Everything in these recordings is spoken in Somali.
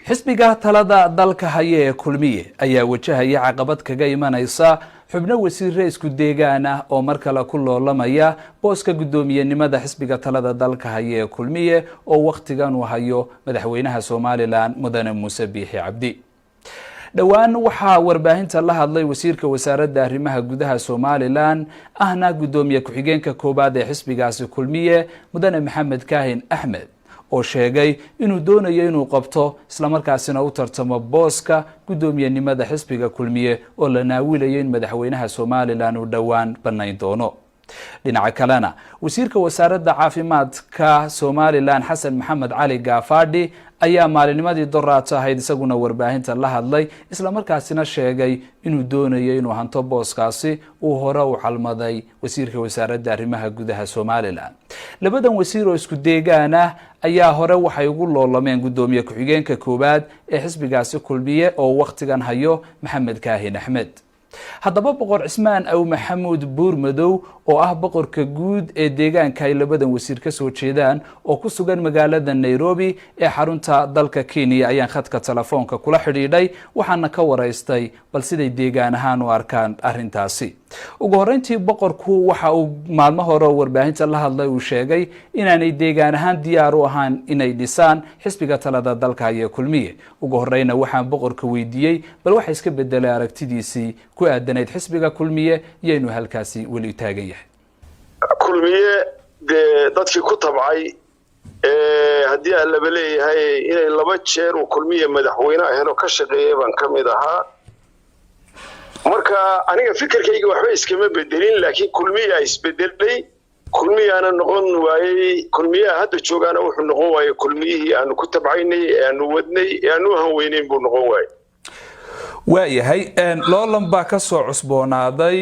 xisbiga talada dalka haya ee kulmiye ayaa wajahaya caqabad kaga imanaysa xubno wasiirre isku deegaan ah oo mar kale ku loolamaya booska guddoomiyenimada xisbiga talada dalka haya ee kulmiye oo waqtigan uu hayo madaxweynaha Soomaaliland Mudane Muuse Biixi Cabdi. dhawaan waxaa warbaahinta la hadlay wasiirka wasaaradda arrimaha gudaha Soomaaliland ahna guddoomiye ku-xigeenka koobaad ee xisbigaasi kulmiye Mudane Maxamed Kaahin Axmed oo sheegay inuu doonayo inuu qabto isla markaasina u tartamo booska guddoomiyenimada xisbiga kulmiye oo la naawilayo in madaxweynaha Soomaaliland uu dhawaan banayn doono. dhinaca kalena wasiirka wasaaradda caafimaadka Soomaaliland Xasan Maxamed Cali Gaafadhi ayaa maalinimadii dooraato ahayd isaguna warbaahinta la hadlay isla markaasina sheegay inuu doonayo inuu hanto booskaasi uu hore u xalmaday wasiirka wasaaradda arrimaha gudaha Soomaaliland. labadan wasiir oo isku deegaan ah ayaa hore waxay ugu loolameen guddoomiye ku-xigeenka koobaad ee xisbigaasi kulmiye oo waqtigan hayo Maxamed Kaahin Axmed. haddaba boqor Cismaan Aw Maxamuud Buurmadow oo ah boqorka guud ee deegaanka ay labadan wasiir ka soo jeedaan oo ku sugan magaalada Nairobi ee xarunta dalka Kenya ayaan khadka telefoonka kula xidhiidhay waxaana ka waraystay bal siday deegaan ahaan u arkaan arrintaasi. ugu horeyntii boqorku waxa uu maalmo hore warbaahinta la hadlay uu sheegay inaanay deegaan ahaan diyaar u ahaan inay dhisaan xisbiga talada dalka haya kulmiye. ugu horeyna waxaan boqorka weydiiyey bal waxa iska bedelay aragtidiisii ku aadanayd xisbiga kulmiye iyo inuu halkaasi weli taagan yahay. kulmiye dadkii ku tabcay haddii aan laba leeyahay inay laba jeer uu kulmiye madaxweyne ahayno ka shaqeeyay baan ka mid ahaa. marka aniga fikirkayga waxba iskama bedelin laakiin kulmiye isbedelay kulmiyaana noqon waayay kulmiyaha hadda joogaana wuxuu noqon waayay kulmiyihii aanu ku tabcaynay aanu wadnay aanu hanweynayn buu noqon waayay. waayahay loolan baa ka soo cusboonaaday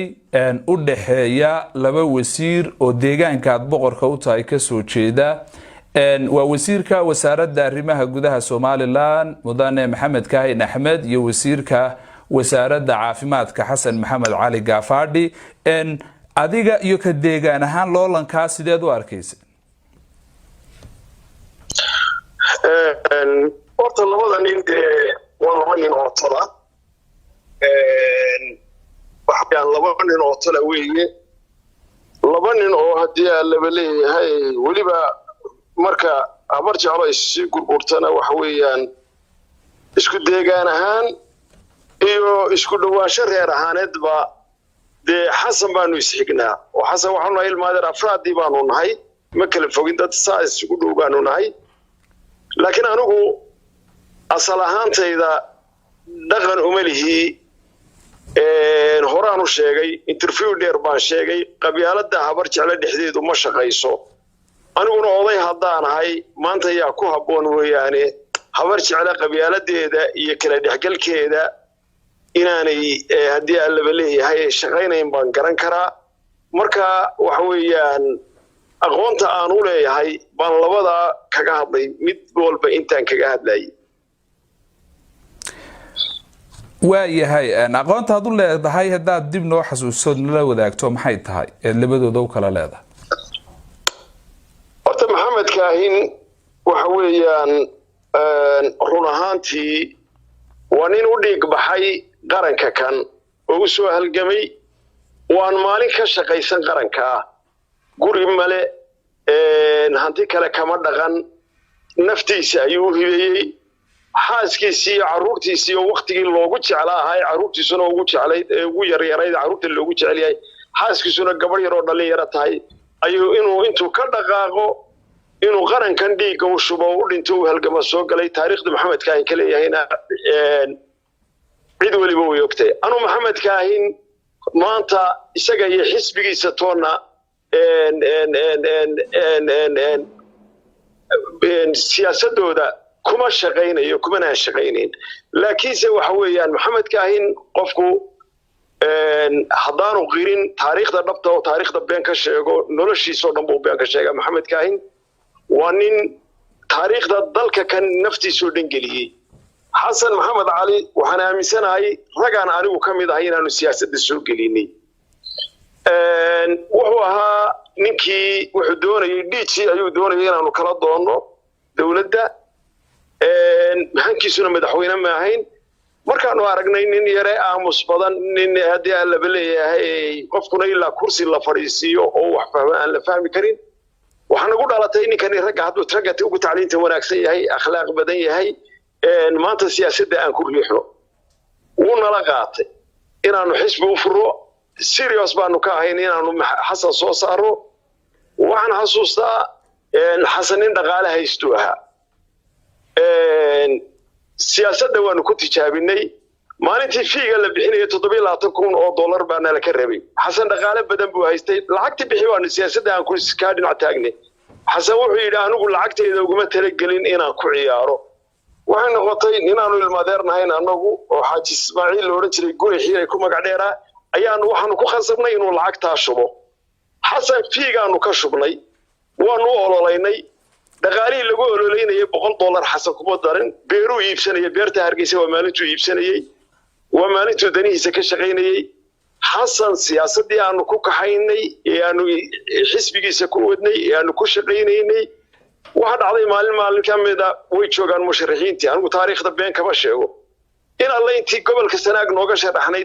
u dhaxeeya laba wasiir oo deegaankaad boqorka u tahay ka soo jeeda waa wasiirka wasaaradda arrimaha gudaha Soomaaliland Mudane Maxamed Kaahin Axmed iyo wasiirka wasaaradda caafimaadka Xasan Maxamed Cali Gaafadhi. adiga iyo ka deegaan ahaan loolanka sideed u arkaysa? horta labada nin waa laba nin oo tola waxaan laba nin oo tola weeye laba nin oo haddii aan laba leeyahay weliba marka abar jeclo isii gurgurtana waxa weeyaan isku deegaan ahaan iyo isku dhawaansho reer ahaaneedba xasan baanu isxignaa oo xasan waxaanu nahay ilmaadeer afraadii baanu nahay ma kala fogin dad saa isugu dhow baanu nahay laakiin anigu asal ahaantayda dhaqan uma lihi horaanu sheegay interview dheer baan sheegay qabyaaladda habar jeclo dhexdeedu ma shaqayso aniguna oday haddaan ahay maanta ayaa ku habboon weeyaane habar jeclo qabyaaladeeda iyo kala dhexgalkeeda inaanay haddii aan laba leeyahay shaqaynayn baan garan karaa. marka waxa weeyaan aqoonta aan u leeyahay baan labada kaga hadlay mid walba intaan kaga hadlayay. waayahay aqoonta aad u leedahay haddaad dib noo xasuuso nala wadaagto maxay tahay labadooda u kala leedahay? horta Maxamed Kaahin waxa weeyaan run ahaantii waa nin u dhiig baxay qaranka kan oo u soo halgamay waan maalin ka shaqaysan qaranka guri male hanti kale kama dhaqan naftiisa ayuu hibeeyay xaaskiisii iyo carruurtiisii oo waqtigii loogu jeclaahay carruurtiisuna ugu jeclayd ugu yaryarayd carruurta loogu jecel yahay xaaskiisuna gabadh yar oo dhalinyaro tahay ayuu intuu ka dhaqaaqo inuu qarankan dhiigga u shubo u dhinto u halgama soo galay. taariikhda Maxamed Kaahin ka leeyahayna cid waliba way ogtay. anu Maxamed Kaahin maanta isaga iyo xisbigiisa toona siyaasadooda kuma shaqaynayo kumana shaqaynayn laakiinse waxa weeyaan Maxamed Kaahin qofku haddaanu qirin taariikhda dhabta oo taariikhda been ka sheego noloshiisa oo dhan buu been ka sheegaa. Maxamed Kaahin waa nin taariikhda dalka kan naftiisa oo dhan geliyay. xasan maxamed cali waxaan aaminsanahay ragaan anigu ka mid ahay inaanu siyaasadda soo gelinay. wuxuu ahaa ninkii wuxuu doonayay dhici ayuu doonayay inaanu kala doono dawladda hankiisuna madaxweyne ma ahayn markaanu aragnay nin yare aamus badan nin haddii aan laba leeyahay qofkuna ilaa kursi la fadhiisiiyo oo wax fahma aan la fahmi karin waxaan ugu dhalatay ninkani ragga hadduu ragga ugu tacliinta wanaagsan yahay akhlaaq badan yahay maanta siyaasadda aan ku riixno wuu nala qaatay inaanu xisbi u furo serious baanu ka ahayn inaanu xasan soo saaro waxaan xasuustaa xasan nin dhaqaale haysto ahaa siyaasadda waanu ku tijaabinay maalintii fiiga la bixinayay $7,000 baa nala ka rabay xasan dhaqaale badan buu haystay lacagtii bixi waanu siyaasadda aan ku iska dhinac taagnay xasan wuxuu yidhi anigu lacagtayda uguma talagelin inaan ku ciyaaro waxay noqotay inaanu ilmaadeernahayn anagu oo xaaji ismaaciil la odhan jiray guri xiiray ku magac dheeraa waxaanu ku khasabnay inuu lacagtaa shubo xasan fiigaanu ka shubnay waanu ololeynay dhaqaalihii lagu ololeynayay $100 xasan kuma darin beeruu iibsanayay beerta Hargeysa waa maalintuu iibsanayay waa maalintuu danihiisa ka shaqaynayay xasan siyaasadii aanu ku kaxaynay ee aanu xisbigiisa ku wadnay ee aanu ku shaqaynaynay waxa dhacday maalin kamida way joogaan musharaxiintii anigu taariikhda been kama sheego in alla intii gobolka Sanaag nooga sharaxnay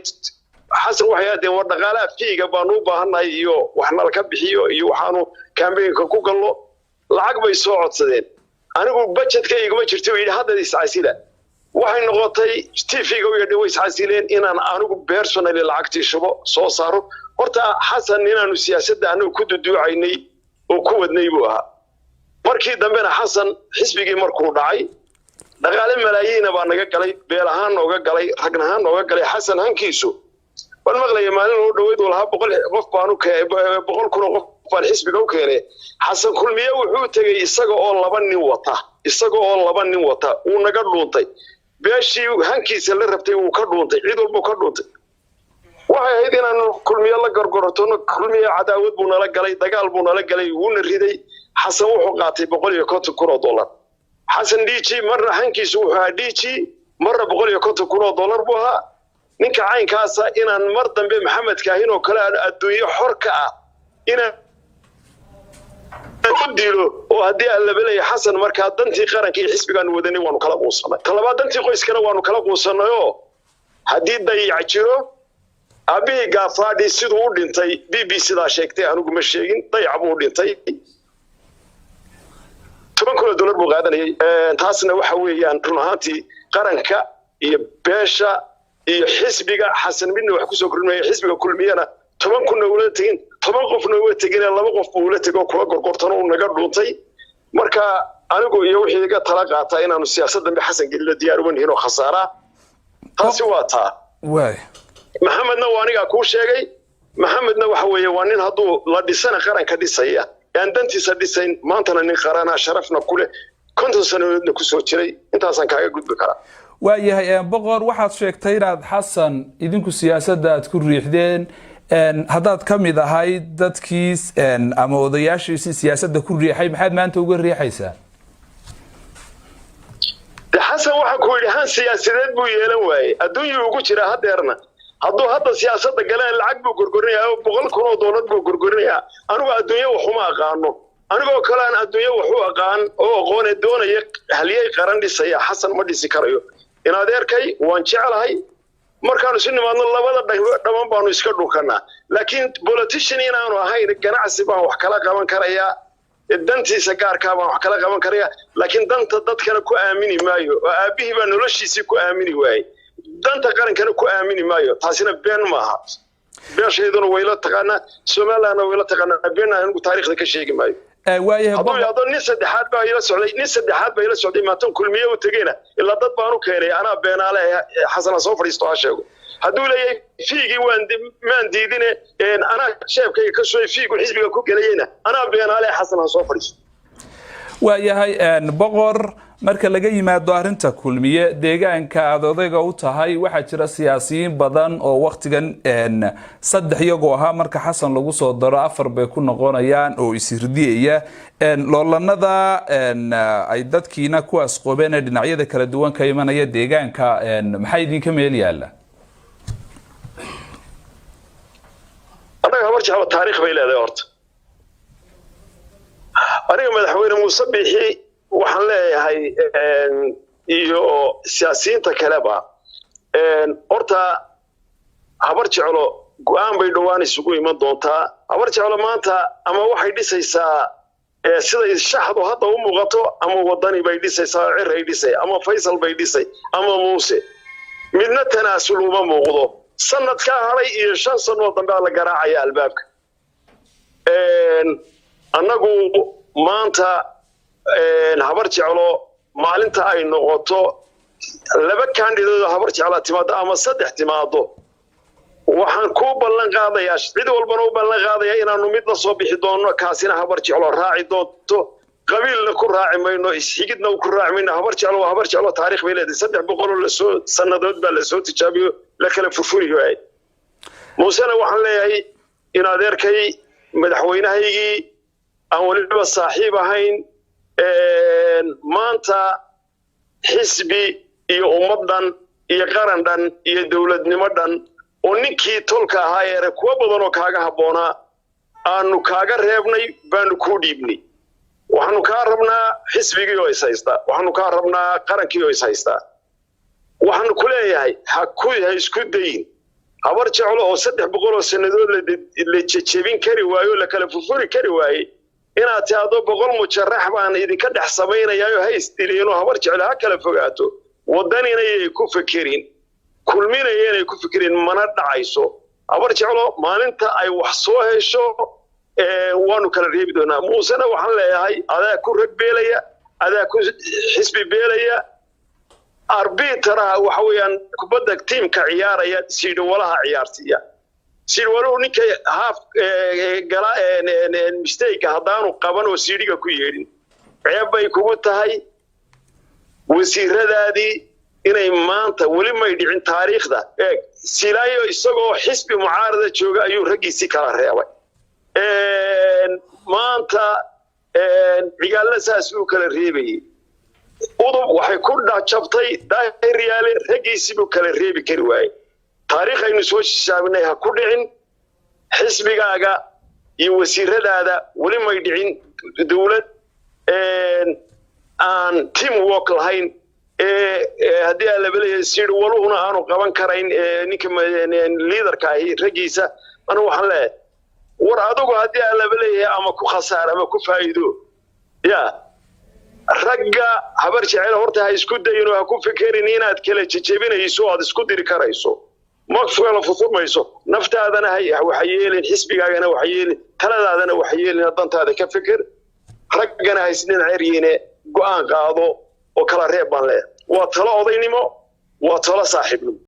xasan waxay aadeen war dhaqaalaha fiiga baanu u baahannahay iyo wax nala ka bixiyo iyo waxaanu campaign-ka ku gallo lacag bay soo codsadeen anigu budgetka iguma jirto oo hadda iscaasila waxay noqotay TV-ga iyo dhaway iscaasileen inaan anigu personally lacagtii shubo soo saaro horta xasan inaanu siyaasadda anigu ku duduucaynay oo ku wadnay buu ahaa markii dambena xasan xisbigii markuu dhacay dhaqaale malaayiin baa naga galay beel ahaan nooga galay ragnahaan nooga galay xasan hankiisu wal maqlay maalin oo dhaweyd walaha 100 qof baanu ka 100 kun qof baan xisbiga u keenay xasan kulmiye wuxuu tagay isaga oo laba nin wata uu naga dhuuntay beeshii hankiisa la rabtay uu ka dhuuntay cid walba ka dhuuntay waxay ahayd inaan kulmiye la gargorotono kulmiye cadaawad buu nala galay dagaal buu nala galay wuuna riday xasan wuxuu qaatay $150,000 xasan DG marna hankiisu wuxuu ahaa DG marna $150,000 buu ahaa ninka caynkaasa inaan mar dambe maxamed kaahin oo kale adduunyo xor ka ah inaan dilo oo haddii aan laba leeyahay xasan markaa dantii qaranka iyo xisbigaan wadanay waanu kala quusanay talabaad dantii qoyskana waanu kala quusanay oo haddii dayac jiro abihi gaafaadhi siduu u dhintay BBC-da sheegtay anigu ma sheegin dayac buu u dhintay $10,000 buu qaadanayay taasna waxa weeyaan run ahaantii qaranka iyo beesha iyo xisbiga xasan midna wax ku soo kordhinaya xisbiga kulmiyana 10 kun oo la tagin 10 qof oo tagin laba qof oo la tago kuwa gorgortan oo naga dhuuntay marka anigu iyo wixii iga tala qaatay inaanu siyaasadda xasan gilla diyaar u nahay oo khasaara taasi waa taa way maxamedna waa aniga ku sheegay maxamedna waxa weeye waa nin hadduu la dhisana qaranka dhisaya aan dantiisa dhisayn maantana nin qarana sharafna kule 50 sanadoodna ku soo jiray intaasan kaaga gudbi karaa waayahay boqor waxaad sheegtay inaad xasan idinku siyaasadda aad ku riixdeen haddaad ka mid ahayd dadkiis ama odayaashiisii siyaasadda ku riixay maxaad maanta uga riixaysaa xasan waxa ku yidhi han siyaasadeed buu yeelan waayey adduunyuu ugu jira hadeerna hadduu hadda siyaasadda galeen lacag buu gorgorinayaa $100,000 buu gorgorinayaa anigu adduunyo waxuma aqaano anigoo kale aan adduunyo wax u aqaan oo aqoon doonaya haliyay qaran dhisaya xasan ma dhisi karayo in adeerkay waan jecelahay markaanu si nimaadno labada dhaman baanu iska dhukanaa laakiin politician inaanu ahayn ganacsi baan wax kala qaban karayaa dantiisa gaarka baan wax kala qaban karayaa laakiin danta dadkana ku aamini maayo oo aabihii baa noloshiisii ku aamini waayey danta qarankana ku aamini maayo taasina been maaha beeshayduna way la taqaanaa Soomaaliland way la taqaanaa been anigu taariikhda ka sheegi maayo hadduu nin saddexaad baa ila socday maatan kulmiye u tegayna ilaa dad baan u keenay anaa beenaale xasan soo fadhiisto ha sheego hadduu leeyahay fiigii maan diidine anaa sheebkayga ka soo fiigu xisbiga ku galayna anaa beenaale xasan soo fadhiisto waayahay boqor marka laga yimaado arinta kulmiye deegaanka aad odayga u tahay waxa jira siyaasiyiin badan oo waqtigan saddex iyagoo ahaa marka xasan lagu soo daro 4 bay ku noqonayaan oo isirdiyaya loolanada ay dadkiina ku asqoobeen dhinacyada kala duwan ka imanaya deegaanka maxay idinka meel yaala anaga warjaba taariikh bay leedahay horta aniga madaxweyne Muuse Biixi waxaan leeyahay iyo siyaasiyiinta kaleba horta habar jeclo go'aan bay dhawaan isugu iman doontaa habar jeclo maanta ama waxay dhisaysaa sida shaxdu hadda u muuqato ama wadani bay dhisaysaa ciray dhisay ama Faysal bay dhisay ama Muuse midna tanaasul uma muuqdo sanadka haray iyo 5 sano dambe la garaacaya albaabka annagu maanta habar jeclo maalinta ay noqoto laba candidate habar jeclo timaado ama 3 timaado waxaan ku ballan qaadayaa cid walbana u ballan qaadayaa inaanu mid la soo bixi doono kaasina habar jeclo raaci doonto qabiilna ku raaci mayno isxigidna ku raaci mayno habar jeclo taariikh bay leedahay 300 la soo sanadood baa la soo tijaabiyo la kala furfuriyo ay muusana waxaan leeyahay in adeerkay madaxweynahaygii aan waliba saaxiib ahayn maanta xisbi iyo ummadan iyo qaran dhan iyo dawladnimo dhan oo ninkii tolka ahaa ee kuwa badan oo kaaga haboona aanu kaaga reebnay baanu ku dhiibnay waxaanu ka rabnaa xisbigii oo isaysta waxaanu ka rabnaa qarankii oo isaysta waxaanu ku leeyahay ha ku isku dayin habar jeclo oo 300 sanadood la jajabin kari waayo la kala furfuri kari waayo inaad taado 100 mujarrax baan idinka dhex sameeynayo haystireen oo habar jeclo ha kala fogaato wadanina ay ku fakirin kulminayeen ay ku fakirin mana dhacayso habar jeclo maalinta ay wax soo hesho waanu kala reebi doonaa muusana waxaan leeyahay adaa ku ragbeelaya adaa ku xisbi beelaya arbitra waxa weeyaan kubadda teamka ciyaaraya siid walaha ciyaarsiya siid waluhu ninka half gala mistake hadaanu qaban oo siidiga ku yeedhin ceeb bay kugu tahay wasiiradaadii inay maanta wali may dhicin taariikhda silaayo isagoo xisbi mucaarada jooga ayuu ragiisi kala reebay maanta cigaalna saas uu kala reebayay udub waxay ku dhacabtay daahiriyaale ragiisi uu kala reebi kari waayay taariikhaynu soo shaabinay ha ku dhicin xisbigaaga iyo wasiiradaada wali may dhicin dawlad aan team work lahayn haddii la baleeyay siid waluhuna aanu qaban karayn ninka leaderka ahi ragiisa ana waxaan leeyahay war adigu haddii la baleeyay ama ku khasaar ama ku faa'iido ya ragga habar jecel horta ha isku dayno ha ku fikirin inaad kala jajabinayso aad isku diri karayso ma fuula fusumayso naftaadana waxa yeelin xisbigaagana waxa yeelin taladaadana waxa yeelin dantaada ka fikir raggana ha isnin ciriyene go'aan qaado oo kala reeb baan leeyahay waa talo odaynimo waa talo saaxiibnimo